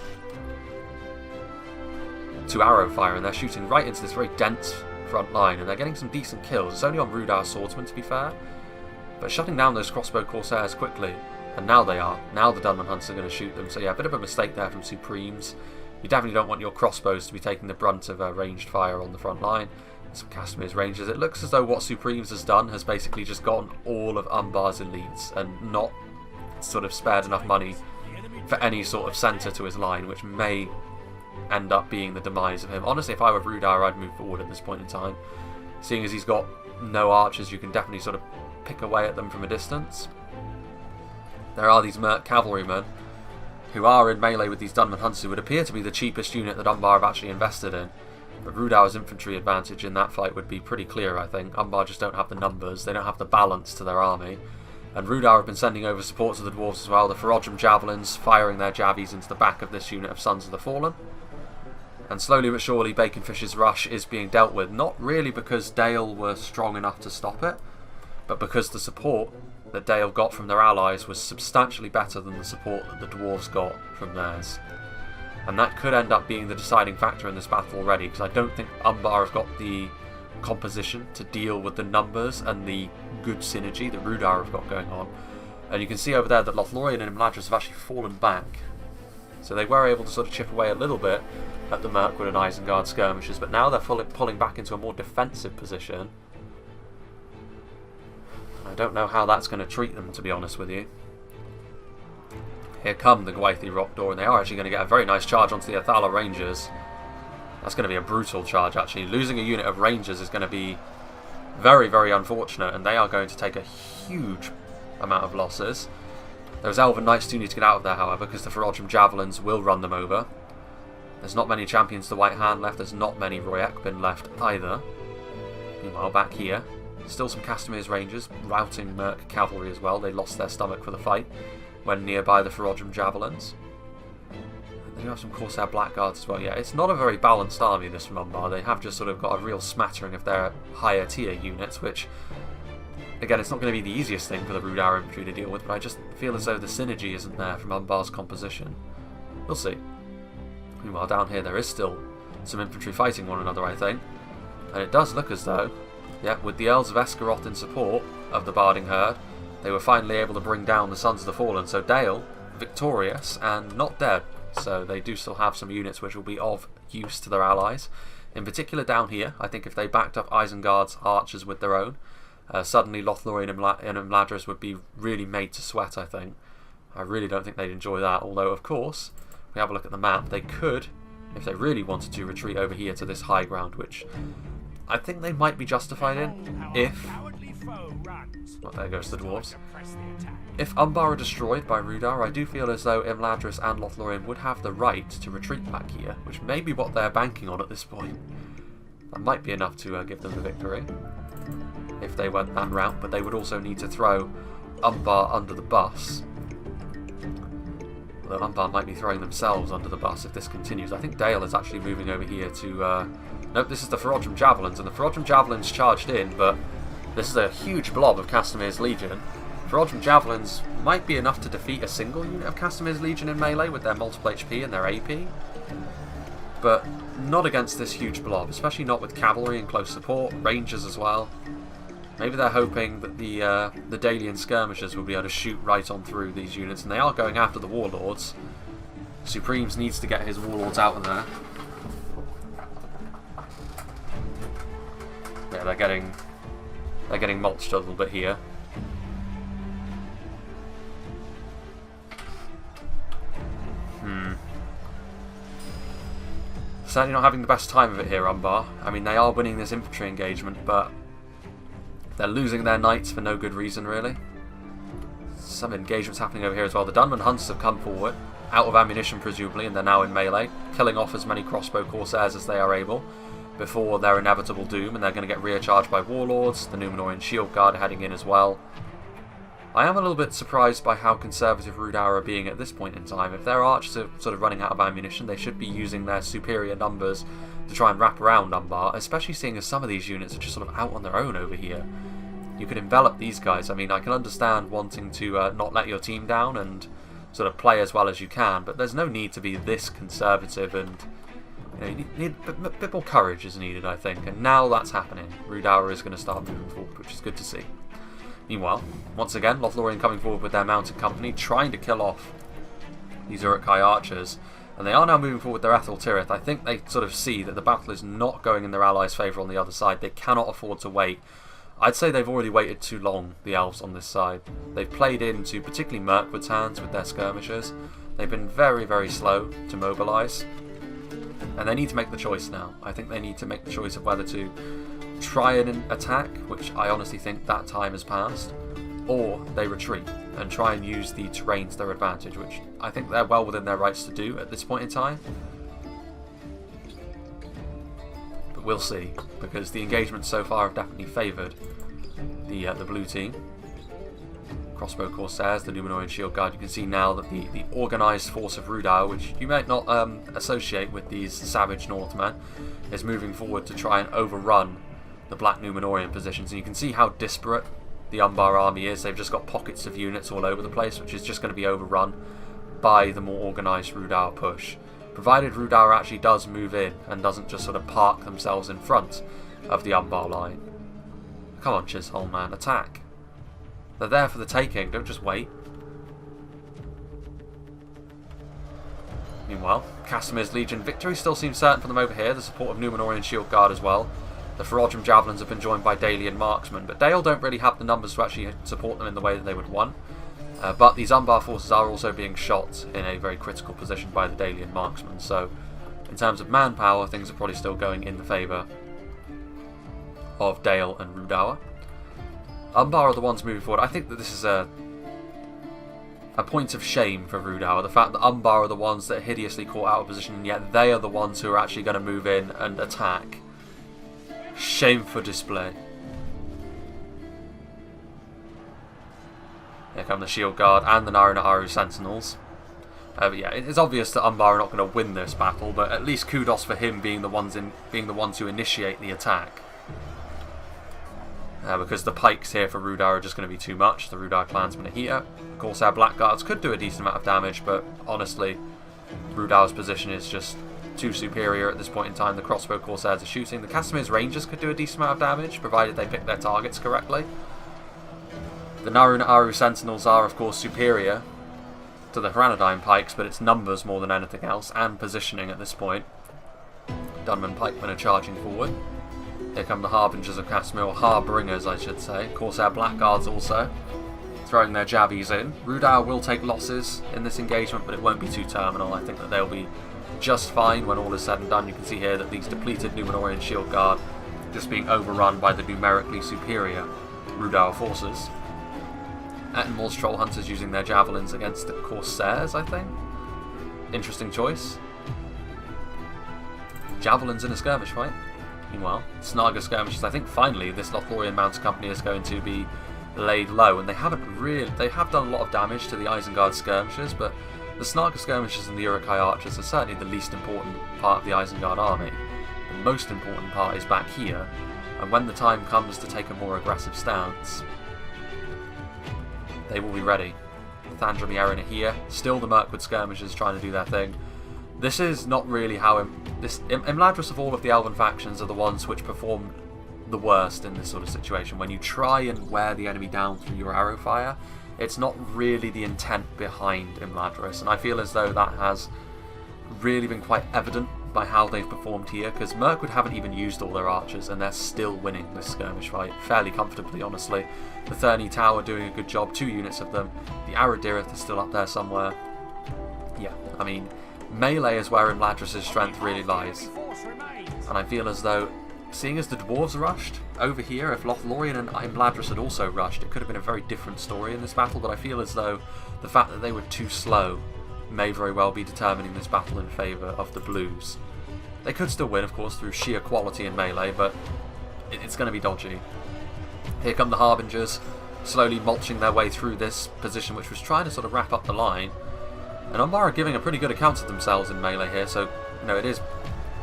S1: to arrow fire, and they're shooting right into this very dense front line, and they're getting some decent kills. It's only on Rudar's swordsmen, to be fair, but shutting down those Crossbow Corsairs quickly, and now they are. Now the Dunman Hunts are going to shoot them, so yeah, a bit of a mistake there from Supremes. You definitely don't want your crossbows to be taking the brunt of ranged fire on the front line. Some Castamir's Rangers. It looks as though what Supremes has done has basically just gotten all of Umbar's elites and not sort of spared enough money for any sort of centre to his line, which may end up being the demise of him. Honestly, if I were Rudar, I'd move forward at this point in time. Seeing as he's got no archers, you can definitely sort of pick away at them from a distance. There are these Merc cavalrymen who are in melee with these Dunman Hunts, who would appear to be the cheapest unit that Umbar have actually invested in. But Rudar's infantry advantage in that fight would be pretty clear, I think. Umbar just don't have the numbers, they don't have the balance to their army. And Rudar have been sending over support to the dwarves as well. The Ferodrum Javelins firing their javies into the back of this unit of Sons of the Fallen. And slowly but surely Baconfish's rush is being dealt with, not really because Dale were strong enough to stop it, but because the support that Dale got from their allies was substantially better than the support that the dwarves got from theirs. And that could end up being the deciding factor in this battle already, because I don't think Umbar have got the composition to deal with the numbers and the good synergy that Rudar have got going on. And you can see over there that Lothlorien and Imladris have actually fallen back. So they were able to sort of chip away a little bit at the Mirkwood and Isengard skirmishes, but now they're pulling back into a more defensive position. I don't know how that's going to treat them, to be honest with you. Here come the Gwythi Rock Door, and they are actually going to get a very nice charge onto the Athala Rangers. That's going to be a brutal charge, actually. Losing a unit of Rangers is going to be very, very unfortunate, and they are going to take a huge amount of losses. Those Elven Knights do need to get out of there, however, because the Ferodrum Javelins will run them over. There's not many champions to the White Hand left, there's not many Roy Ekbin left either. Meanwhile, back here, still some Castamir's Rangers, routing Merc Cavalry as well. They lost their stomach for the fight when nearby the Ferodrum Javelins. And you have some Corsair Blackguards as well. Yeah, it's not a very balanced army, this from Umbar. They have just sort of got a real smattering of their higher tier units, which, again, it's not going to be the easiest thing for the Rudar infantry to deal with, but I just feel as though the synergy isn't there from Umbar's composition. We'll see. Meanwhile, down here there is still some infantry fighting one another, I think. And it does look as though, yeah, with the Earls of Esgaroth in support of the Barding Herd, they were finally able to bring down the Sons of the Fallen. So Dale, victorious and not dead. So they do still have some units which will be of use to their allies. In particular down here, I think if they backed up Isengard's archers with their own, suddenly Lothlorien and Imladris would be really made to sweat, I think. I really don't think they'd enjoy that, although of course, if we have a look at the map, they could, if they really wanted to, retreat over here to this high ground, which I think they might be justified in if... Well, there goes the dwarves. If Umbar are destroyed by Rudar, I do feel as though Imladris and Lothlorien would have the right to retreat back here, which may be what they're banking on at this point. That might be enough to give them the victory, if they went that route, but they would also need to throw Umbar under the bus. Although Umbar might be throwing themselves under the bus if this continues. I think Dale is actually moving over here to... Nope, this is the Ferodrum Javelins, and the Ferodrum Javelins charged in, but this is a huge blob of Castamir's Legion. Ferodrum Javelins might be enough to defeat a single unit of Castamir's Legion in melee with their multiple HP and their AP, but not against this huge blob, especially not with cavalry and close support, rangers as well. Maybe they're hoping that the Dalian skirmishers will be able to shoot right on through these units, and they are going after the warlords. Supremes needs to get his warlords out of there. Yeah, they're getting mulched a little bit here. Certainly not having the best time of it here, Umbar. I mean, they are winning this infantry engagement, but they're losing their knights for no good reason, really. Some engagements happening over here as well. The Dunman Hunters have come forward, out of ammunition presumably, and they're now in melee, killing off as many crossbow corsairs as they are able before their inevitable doom, and they're going to get rear charged by warlords. The Númenórean Shield Guard are heading in as well. I am a little bit surprised by how conservative Rudar are being at this point in time. If their archers are sort of running out of ammunition, they should be using their superior numbers to try and wrap around Umbar, especially seeing as some of these units are just sort of out on their own over here. You could envelop these guys. I mean, I can understand wanting to not let your team down and sort of play as well as you can, but there's no need to be this conservative, and you need a bit more courage is needed, I think, and now that's happening. Rudar is going to start moving forward, which is good to see. Meanwhile, once again, Lothlorien coming forward with their mounted company, trying to kill off these Uruk-hai archers, and they are now moving forward with their Ethel Tirith. I think they sort of see that the battle is not going in their allies' favour on the other side. They cannot afford to wait. I'd say they've already waited too long, the elves on this side. They've played into particularly Mirkwood's hands with their skirmishers. They've been very, very slow to mobilise, and they need to make the choice now. I think they need to make the choice of whether to try and attack, which I honestly think that time has passed, or they retreat and try and use the terrain to their advantage, which I think they're well within their rights to do at this point in time. But we'll see, because the engagements so far have definitely favoured the blue team. Crossbow Corsairs, the Númenórean Shield Guard. You can see now that the organised force of Rudar, which you might not associate with these savage Northmen, is moving forward to try and overrun the Black Númenórean positions, and you can see how disparate the Umbar army is. They've just got pockets of units all over the place, which is just going to be overrun by the more organised Rudar push. Provided Rudar actually does move in and doesn't just sort of park themselves in front of the Umbar line. Come on, Chisholm, man, attack. They're there for the taking, don't just wait. Meanwhile, Castamir's Legion victory still seems certain for them over here, the support of Númenórean Shield Guard as well. The Ferodrum Javelins have been joined by Dalian Marksmen, but Dale don't really have the numbers to actually support them in the way that they would want. But these Umbar forces are also being shot in a very critical position by the Dalian Marksmen, so in terms of manpower, things are probably still going in the favour of Dale and Rudar. Umbar are the ones moving forward. I think that this is a point of shame for Rudar, the fact that Umbar are the ones that are hideously caught out of position, and yet they are the ones who are actually going to move in and attack. Shameful display. Here come the Shield Guard and the Narinaharu Sentinels. But yeah, it's obvious that Umbar are not going to win this battle, but at least kudos for him being the ones who initiate the attack. Because the pikes here for Rudar are just going to be too much. The Rudar clansmen are here. Of course, our Blackguards could do a decent amount of damage, but honestly, Rudar's position is just too superior at this point in time. The crossbow corsairs are shooting. The Casimir's rangers could do a decent amount of damage, provided they pick their targets correctly. The Naru sentinels are, of course, superior to the Hranadine pikes, but it's numbers more than anything else, and positioning at this point. Dunman pikemen are charging forward. Here come the Harbingers of Casimir, or Harbringers I should say. Corsair Blackguards also throwing their jabbies in. Rudauer will take losses in this engagement, but it won't be too terminal. I think that they'll be just fine when all is said and done. You can see here that these depleted Númenórean Shield Guard just being overrun by the numerically superior Rudauer forces. Ettenmore's Troll Hunters using their javelins against the Corsairs, I think. Interesting choice. Javelins in a skirmish fight. Meanwhile, Snaga skirmishes. I think finally this Lothlorien Mounted Company is going to be laid low, and they have done a lot of damage to the Isengard skirmishes, but the Snaga skirmishes and the Uruk-hai archers are certainly the least important part of the Isengard army. The most important part is back here, and when the time comes to take a more aggressive stance, they will be ready. Thandra Mierin are here, still the Mirkwood skirmishers trying to do their thing. This is not really how Imladris of all of the Elven factions are the ones which perform the worst in this sort of situation. When you try and wear the enemy down through your arrow fire, it's not really the intent behind Imladris, and I feel as though that has really been quite evident by how they've performed here, because Mirkwood haven't even used all their archers and they're still winning this skirmish fight fairly comfortably, honestly. The Thurny Tower doing a good job, 2 units of them. The Aradirith is still up there somewhere. Yeah, I mean, melee is where Imladris' strength really lies, and I feel as though, seeing as the dwarves rushed over here, if Lothlorien and Imladris had also rushed, it could have been a very different story in this battle, but I feel as though the fact that they were too slow may very well be determining this battle in favour of the blues. They could still win, of course, through sheer quality in melee, but it's going to be dodgy. Here come the Harbingers, slowly mulching their way through this position, which was trying to sort of wrap up the line. And Umbar are giving a pretty good account of themselves in melee here, so it is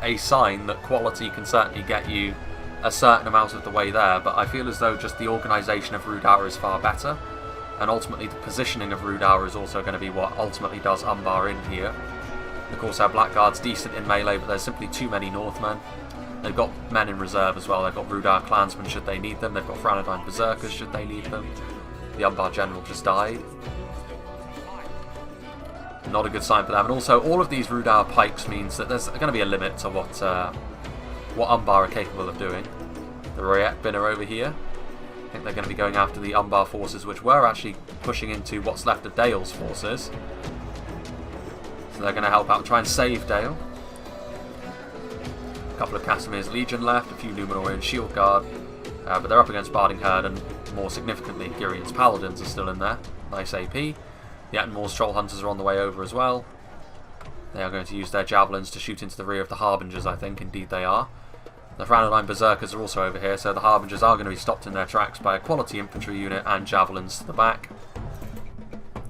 S1: a sign that quality can certainly get you a certain amount of the way there, but I feel as though just the organisation of Rudauer is far better, and ultimately the positioning of Rudauer is also going to be what ultimately does Umbar in here. Of course, our Blackguard's decent in melee, but there's simply too many Northmen. They've got men in reserve as well. They've got Rudauer clansmen should they need them. They've got Hranadine berserkers should they need them. The Umbar general just died. Not a good sign for them. And also, all of these Rudauer pikes means that there's going to be a limit to what Umbar are capable of doing. The Royekbin are over here. I think they're going to be going after the Umbar forces, which were actually pushing into what's left of Dale's forces. So they're going to help out, try and save Dale. A couple of Casimir's Legion left, a few Númenórean Shield Guard, but they're up against Barding Herd, and more significantly, Girian's Paladins are still in there. Nice AP. The Ettenmore's Troll Hunters are on the way over as well. They are going to use their javelins to shoot into the rear of the Harbingers, I think. Indeed they are. The Hranadine Berserkers are also over here, so the Harbingers are going to be stopped in their tracks by a quality infantry unit and javelins to the back.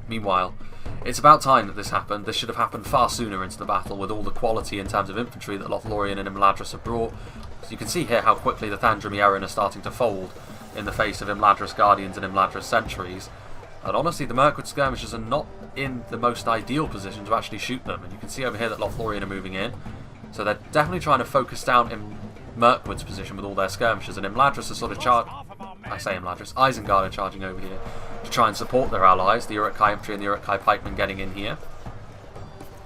S1: Meanwhile, it's about time that this happened. This should have happened far sooner into the battle, with all the quality in terms of infantry that Lothlorien and Imladris have brought. So you can see here how quickly the Thandra Mierin are starting to fold in the face of Imladris Guardians and Imladris Sentries. And honestly, the Mirkwood skirmishers are not in the most ideal position to actually shoot them. And you can see over here that Lothlorien are moving in. So they're definitely trying to focus down in Mirkwood's position with all their skirmishers. And Imladris are sort of Isengard are charging over here to try and support their allies, the Uruk-hai infantry and the Uruk-hai pikemen getting in here.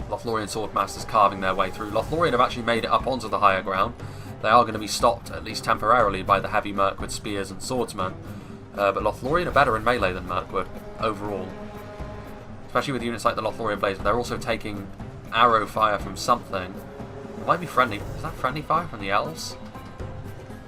S1: Lothlorien swordmasters carving their way through. Lothlorien have actually made it up onto the higher ground. They are going to be stopped, at least temporarily, by the heavy Mirkwood spears and swordsmen. But Lothlorien are better in melee than Mirkwood, overall. Especially with units like the Lothlorien Blades, but they're also taking arrow fire from something. It might be friendly. Is that friendly fire from the elves?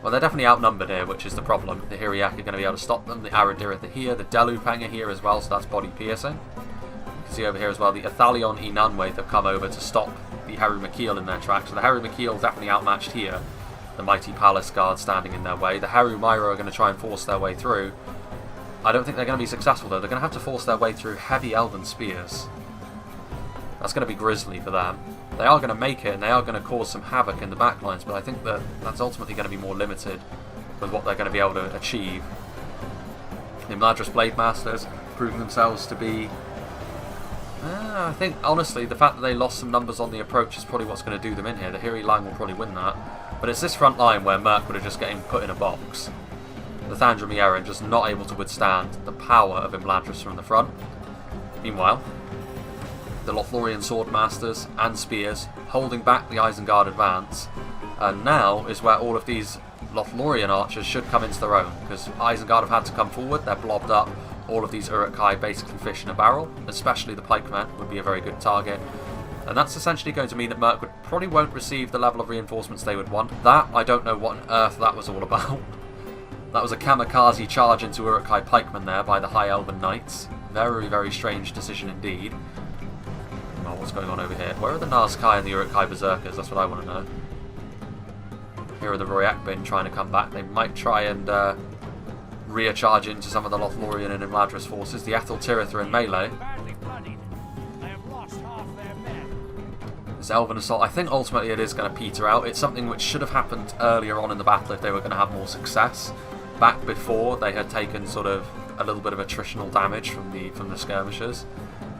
S1: Well, they're definitely outnumbered here, which is the problem. The Hiriak are going to be able to stop them. The Aradirith are here. The Delupang are here as well, so that's body piercing. You can see over here as well the Athalion Inanwaith have come over to stop the Heru Makil in their tracks. So the Heru Makil definitely outmatched here. The mighty Palace Guard standing in their way. The Heru Myra are going to try and force their way through. I don't think they're going to be successful though. They're going to have to force their way through heavy Elven spears. That's going to be grisly for them. They are going to make it and they are going to cause some havoc in the backlines, but I think that that's ultimately going to be more limited with what they're going to be able to achieve. The Imladris Blade Masters proving themselves to be I think, honestly, the fact that they lost some numbers on the approach is probably what's going to do them in here. The Hiri Lang will probably win that. But it's this front line where Mirkwood are just getting put in a box. The Thandra just not able to withstand the power of Imladris from the front. Meanwhile, the Lothlorien Swordmasters and Spears holding back the Isengard advance. And now is where all of these Lothlorien archers should come into their own, because Isengard have had to come forward, they're blobbed up. All of these Uruk-hai basically fish in a barrel, especially the pikemen would be a very good target. And that's essentially going to mean that Mirkwood probably won't receive the level of reinforcements they would want. That, I don't know what on earth that was all about. That was a kamikaze charge into Uruk-hai pikemen there by the High Elven Knights. Very, very strange decision indeed. Oh, what's going on over here? Where are the Nazkai and the Uruk-hai Berserkers? That's what I want to know. Here are the Royakbin trying to come back. They might try and rear-charge into some of the Lothlorien and Imladris forces. The Ethel Tirith are in melee. This Elven Assault, I think ultimately it is going to peter out. It's something which should have happened earlier on in the battle if they were going to have more success. Back before they had taken sort of a little bit of attritional damage from the skirmishes.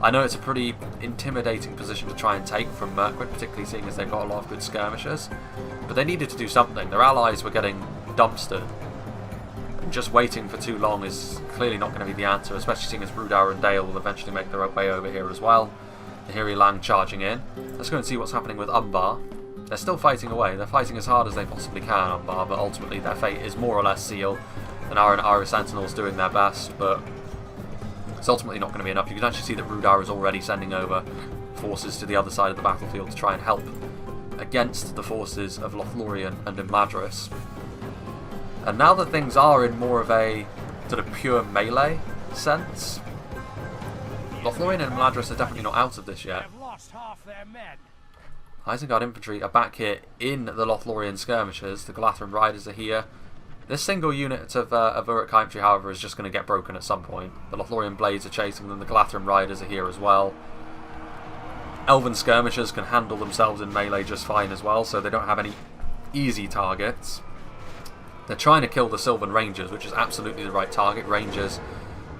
S1: I know it's a pretty intimidating position to try and take from Mirkwood, particularly seeing as they've got a lot of good skirmishers. But they needed to do something. Their allies were getting dumpstered. And just waiting for too long is clearly not going to be the answer, especially seeing as Rudar and Dale will eventually make their way over here as well. The Hiri Lang charging in. Let's go and see what's happening with Umbar. They're still fighting away. They're fighting as hard as they possibly can, Umbar, but ultimately their fate is more or less sealed. The Nara and Ira Sentinels doing their best, but it's ultimately not going to be enough. You can actually see that Rudar is already sending over forces to the other side of the battlefield to try and help against the forces of Lothlorien and Imladris. And now that things are in more of a sort of pure melee sense, Lothlorien and Imladris are definitely not out of this yet. Isengard infantry are back here in the Lothlorien skirmishes. The Galathrun riders are here. This single unit of Uruk-hai infantry, however, is just going to get broken at some point. The Lothlorien blades are chasing them. The Galathrun riders are here as well. Elven skirmishers can handle themselves in melee just fine as well, so they don't have any easy targets. They're trying to kill the Sylvan Rangers, which is absolutely the right target. Rangers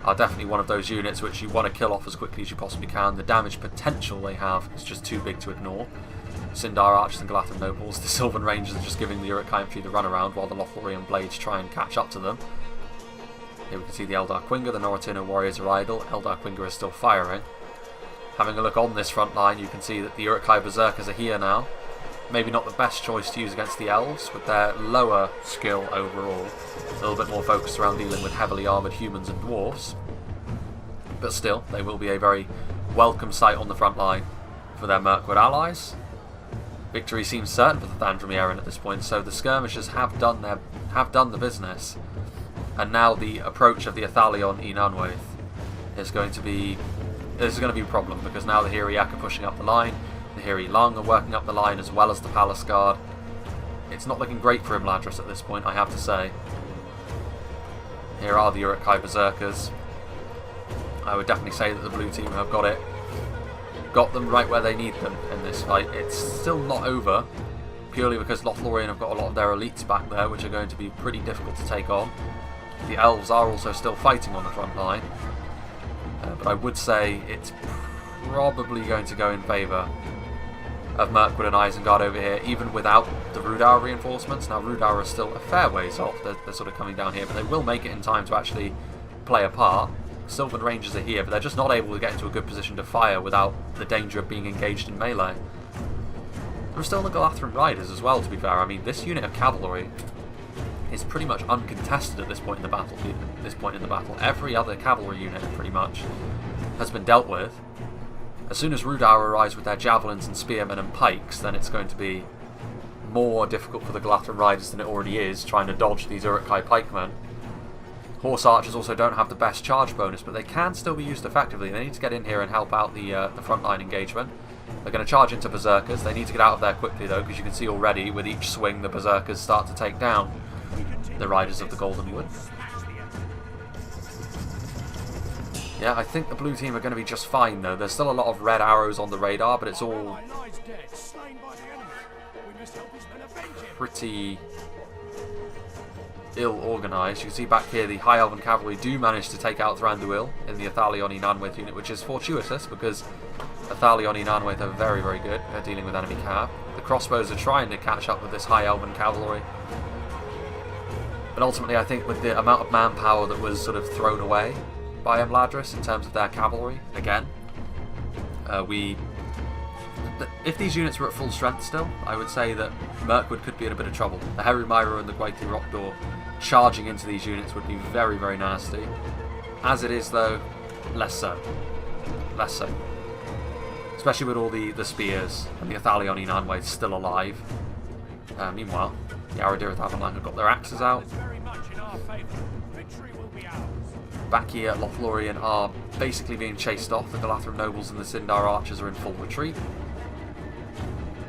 S1: are definitely one of those units which you want to kill off as quickly as you possibly can. The damage potential they have is just too big to ignore. Sindar Archers and Galathrun Nobles, the Sylvan Rangers are just giving the Uruk-hai infantry the runaround while the Lothlorien blades try and catch up to them. Here we can see the Eldar Quinga, the Noratino warriors are idle. Eldar Quinga is still firing. Having a look on this front line, you can see that the Uruk-hai Berserkers are here now. Maybe not the best choice to use against the Elves, with their lower skill overall. A little bit more focused around dealing with heavily armoured humans and dwarves. But still, they will be a very welcome sight on the front line for their Mirkwood allies. Victory seems certain for the Thandra at this point, so the skirmishers have done the business. And now the approach of the Athalion Inanwaith is going to be a problem, because now the Hiriak are pushing up the line. The Hiri Lang are working up the line as well as the Palace Guard. It's not looking great for Imladris at this point, I have to say. Here are the Uruk-hai Berserkers. I would definitely say that the blue team have got them right where they need them in this fight. It's still not over, purely because Lothlorien have got a lot of their elites back there, which are going to be pretty difficult to take on. The Elves are also still fighting on the front line, but I would say it's probably going to go in favour of Mirkwood and Isengard over here, even without the Rudar reinforcements. Now Rudar are still a fair ways off, they're sort of coming down here, but they will make it in time to actually play a part. Sylvan Rangers are here, but they're just not able to get into a good position to fire without the danger of being engaged in melee. There are still the Galathrun Riders as well, to be fair. I mean, this unit of cavalry is pretty much uncontested at this point in the battle. Every other cavalry unit, pretty much, has been dealt with. As soon as Rudar arrives with their javelins and spearmen and pikes, then it's going to be more difficult for the Galathrun Riders than it already is, trying to dodge these Uruk-hai pikemen. Horse archers also don't have the best charge bonus, but they can still be used effectively. They need to get in here and help out the frontline engagement. They're going to charge into Berserkers. They need to get out of there quickly though, because you can see already with each swing the Berserkers start to take down the Riders of the Golden Wood. Yeah, I think the blue team are going to be just fine though. There's still a lot of red arrows on the radar, but it's all ill-organised. You can see back here the High Elven Cavalry do manage to take out Thranduil in the Athalion Nanwaith unit, which is fortuitous because Athalion Nanwaith are very, very good at dealing with enemy cav. The crossbows are trying to catch up with this High Elven Cavalry. But ultimately, I think with the amount of manpower that was sort of thrown away by Imladris in terms of their cavalry, again, if these units were at full strength still, I would say that Mirkwood could be in a bit of trouble. The Heru Myra and the Gwaithri Rockdoor charging into these units would be very, very nasty. As it is, though, less so. Less so. Especially with all the spears and the Athalion Nanwaith still alive. Meanwhile, the Aradirith Avalanche have got their axes out. Back here, Lothlorien are basically being chased off. The Galathrim Nobles and the Sindar Archers are in full retreat.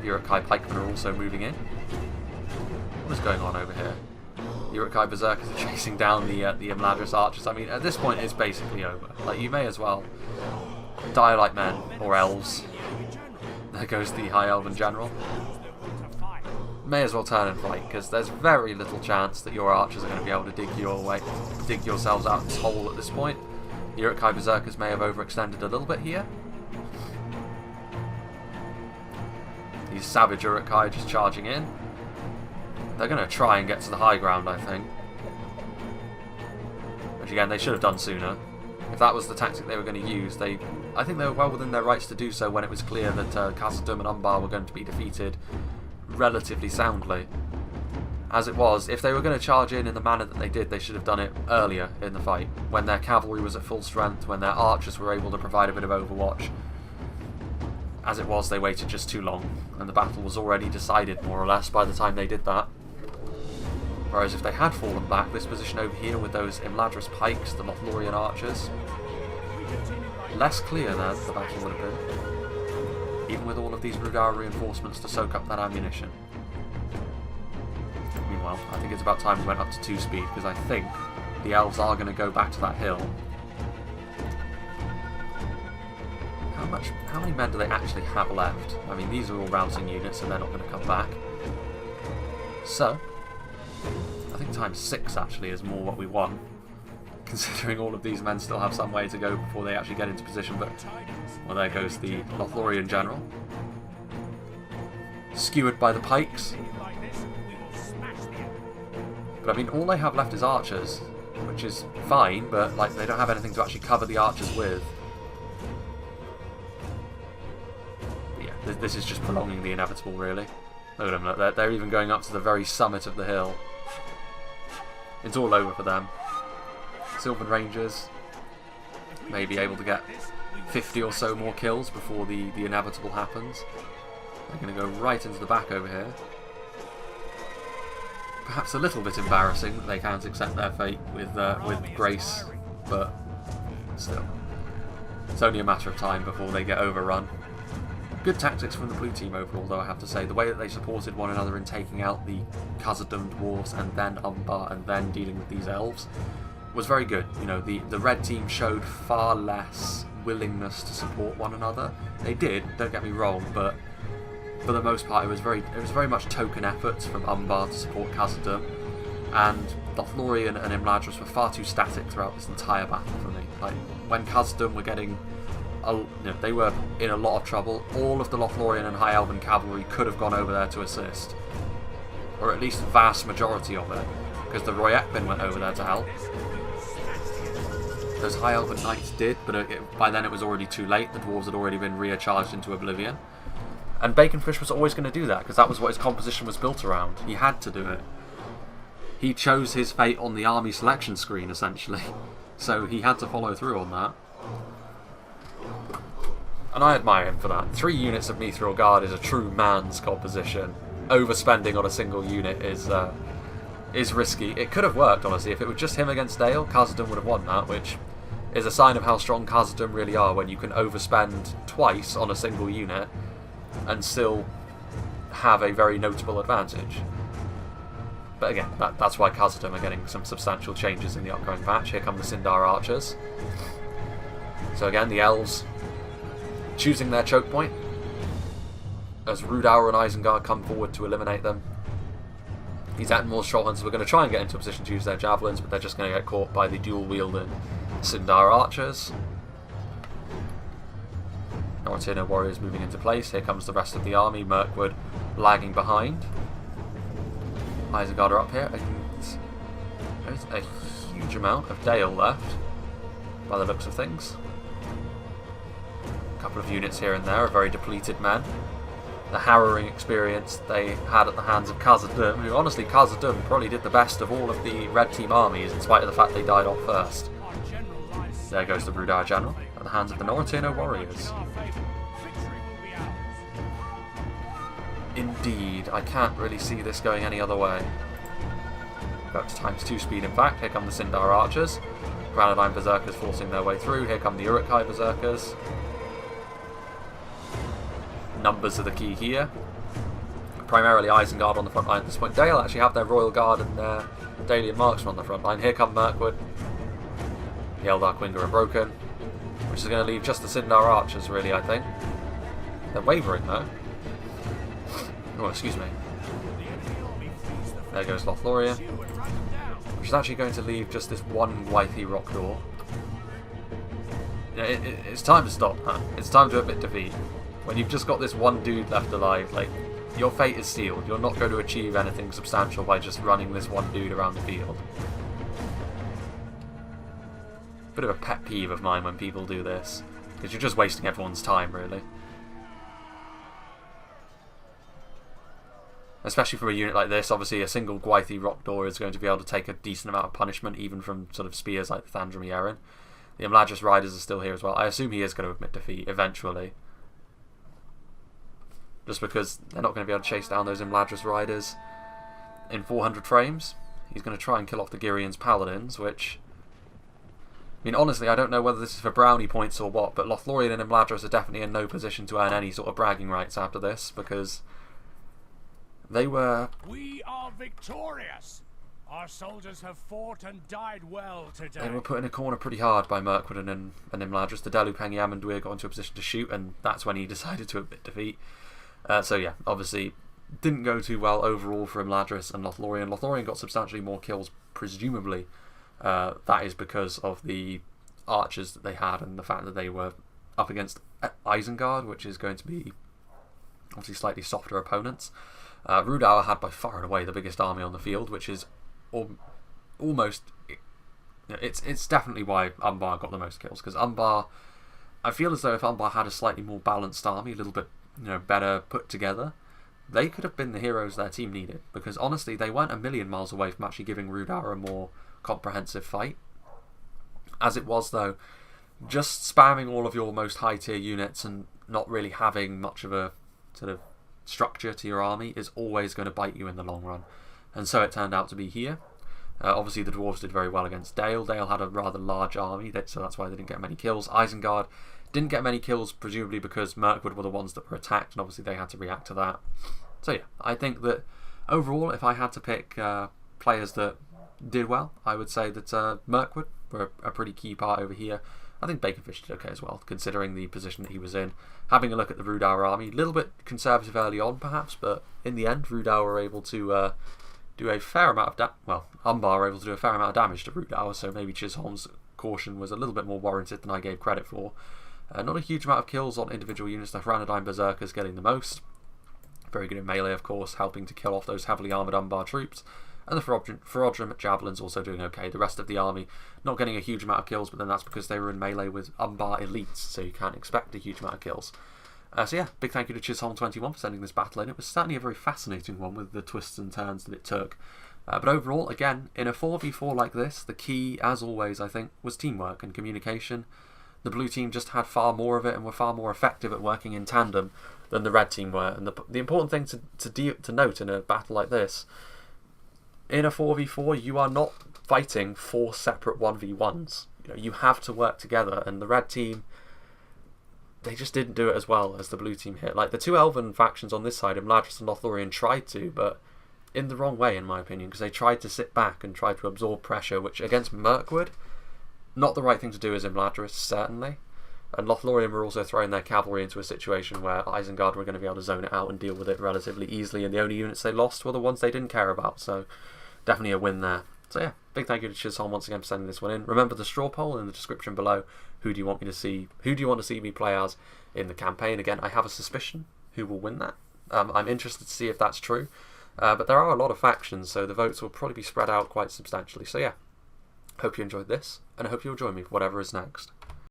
S1: The Uruk-hai Pikemen are also moving in. What is going on over here? The Uruk-hai Berserkers are chasing down the Imladris Archers. I mean, at this point, it's basically over. Like, you may as well die like men, or elves. There goes the High Elven General. May as well turn and fight, because there's very little chance that your archers are going to be able to dig yourselves out of this hole at this point. The Uruk-hai Berserkers may have overextended a little bit here. These savage Uruk-hai just charging in. They're going to try and get to the high ground, I think. Which again, they should have done sooner. If that was the tactic they were going to use, I think they were well within their rights to do so when it was clear that Khazad-dûm and Umbar were going to be defeated relatively soundly. As it was, if they were going to charge in the manner that they did, they should have done it earlier in the fight, when their cavalry was at full strength, when their archers were able to provide a bit of overwatch. As it was, they waited just too long, and the battle was already decided, more or less, by the time they did that. Whereas if they had fallen back, this position over here with those Imladris pikes, the Lothlorien archers, less clear there the battle would have been, even with all of these Rudara reinforcements to soak up that ammunition. Meanwhile, I think it's about time we went up to 2 speed, because I think the elves are going to go back to that hill. How many men do they actually have left? I mean, these are all routing units, and they're not going to come back. So, I think times 6 actually is more what we want, considering all of these men still have some way to go before they actually get into position. But, well, there goes the Lothlorien General, skewered by the pikes. But I mean, all they have left is archers, which is fine, but like they don't have anything to actually cover the archers with. This is just prolonging the inevitable, really. Look at them, they're even going up to the very summit of the hill. It's all over for them. Sylvan Rangers may be able to get 50 or so more kills before the inevitable happens. They're going to go right into the back over here. Perhaps a little bit embarrassing that they can't accept their fate with grace, but still. It's only a matter of time before they get overrun. Good tactics from the blue team overall, though, I have to say. The way that they supported one another in taking out the Khazad-dûm dwarves and then Umbar and then dealing with these elves was very good. You know, the red team showed far less willingness to support one another. They did, don't get me wrong, but for the most part it was very much token efforts from Umbar to support Khazad-dûm, and Lothlorien and Imladris were far too static throughout this entire battle for me. Like, when Khazad-dûm were getting they were in a lot of trouble, all of the Lothlorien and High Elven cavalry could have gone over there to assist. Or at least the vast majority of it, because the Royekbin went over there to help. Those High Elven knights did, but by then it was already too late. The dwarves had already been recharged into oblivion. And Baconfish was always going to do that, because that was what his composition was built around. He had to do it. He chose his fate on the army selection screen, essentially. So he had to follow through on that. And I admire him for that. 3 units of Mithril Guard is a true man's composition. Overspending on a single unit is risky. It could have worked, honestly. If it was just him against Dale, Khazad-dûm would have won that, which is a sign of how strong Khazad-dûm really are, when you can overspend twice on a single unit and still have a very notable advantage. But again, that's why Khazad-dûm are getting some substantial changes in the upcoming patch. Here come the Sindar Archers. So again, the elves choosing their choke point as Rudauer and Isengard come forward to eliminate them. The These Atmor's Trollhunters were going to try and get into a position to use their javelins, but they're just going to get caught by the dual-wielding Sindar archers. Nortino warriors moving into place. Here comes the rest of the army. Mirkwood lagging behind. Isengard are up here. There's a huge amount of Dale left, by the looks of things. A couple of units here and there are very depleted men. The harrowing experience they had at the hands of Khazad-dûm, who honestly Khazad-dûm probably did the best of all of the red team armies in spite of the fact they died off first. There goes the Rudar general at the hands of the Nortino warriors. Indeed, I can't really see this going any other way. About to ×2 speed in fact. Here come the Sindar archers. Granadine berserkers forcing their way through. Here come the Uruk-hai berserkers. Numbers are the key here. Primarily Isengard on the front line at this point. Dale actually have their Royal Guard and their Dalian marksmen on the front line. Here come Mirkwood. The Eldar Quinga are broken, which is going to leave just the Sindar archers really, I think. They're wavering though. Oh, excuse me. There goes Lothlorien, which is actually going to leave just this one Wythy rock door. Yeah, it's time to stop, huh? It's time to admit defeat. When you've just got this one dude left alive, like, your fate is sealed. You're not going to achieve anything substantial by just running this one dude around the field. Bit of a pet peeve of mine when people do this, because you're just wasting everyone's time, really. Especially for a unit like this, obviously a single Gwythy rock door is going to be able to take a decent amount of punishment, even from sort of spears like the Thandrimi Erin. The Imladris Riders are still here as well. I assume he is going to admit defeat eventually. Just because they're not going to be able to chase down those Imladris Riders in 400 frames. He's going to try and kill off the Girian's Paladins, which... I mean, honestly, I don't know whether this is for brownie points or what, but Lothlorien and Imladris are definitely in no position to earn any sort of bragging rights after this, because they were...
S2: We are victorious! Our soldiers have fought and died well today.
S1: They were put in a corner pretty hard by Mirkwood and Imladris. The Delupeng Yamanduir got into a position to shoot, and that's when he decided to admit defeat. So yeah, obviously didn't go too well overall for Imladris and Lothlorien. Lothlorien got substantially more kills, presumably. That is because of the archers that they had and the fact that they were up against Isengard, which is going to be obviously slightly softer opponents. Rudauer had by far and away the biggest army on the field, which is almost... It's definitely why Umbar got the most kills, because Umbar... I feel as though if Umbar had a slightly more balanced army, a little bit better put together, they could have been the heroes their team needed, because honestly they weren't a million miles away from actually giving Rudauer a more comprehensive fight. As it was though, just spamming all of your most high tier units and not really having much of a sort of structure to your army is always going to bite you in the long run, and so it turned out to be here. Obviously the Dwarves did very well against Dale. Dale had a rather large army, so that's why they didn't get many kills. Isengard didn't get many kills, presumably because Mirkwood were the ones that were attacked, and obviously they had to react to that. So yeah, I think that overall, if I had to pick players that did well, I would say that Mirkwood were a pretty key part over here. I think Baconfish did okay as well, considering the position that he was in. Having a look at the Rudauer army, a little bit conservative early on perhaps, but in the end Rudauer were able to do a fair amount of Umbar were able to do a fair amount of damage to Rudauer, so maybe Chisholm's caution was a little bit more warranted than I gave credit for. Not a huge amount of kills on individual units. The Granadine Berserkers getting the most. Very good in melee, of course, helping to kill off those heavily armoured Umbar troops. And the Ferodrim Javelins also doing okay. The rest of the army not getting a huge amount of kills, but then that's because they were in melee with Umbar elites, so you can't expect a huge amount of kills. So yeah, big thank you to Chisholm21 for sending this battle in. It was certainly a very fascinating one with the twists and turns that it took. But overall, again, in a 4v4 like this, the key, as always, I think, was teamwork and communication. The blue team just had far more of it and were far more effective at working in tandem than the red team were. And the important thing to note in a battle like this, in a 4v4, you are not fighting 4 separate 1v1s. You have to work together, and the red team, they just didn't do it as well as the blue team here. Like, the two Elven factions on this side, Imladris and Lothlorien, tried to, but in the wrong way, in my opinion, because they tried to sit back and try to absorb pressure, which against Mirkwood, not the right thing to do as Imladris, certainly. And Lothlorien were also throwing their cavalry into a situation where Isengard were going to be able to zone it out and deal with it relatively easily, and the only units they lost were the ones they didn't care about, so definitely a win there. So yeah, big thank you to Chisholm once again for sending this one in. Remember the straw poll in the description below. Who do you want me to see? Who do you want to see me play as in the campaign? Again, I have a suspicion who will win that. I'm interested to see if that's true. But there are a lot of factions, so the votes will probably be spread out quite substantially. So yeah, hope you enjoyed this, and I hope you'll join me for whatever is next.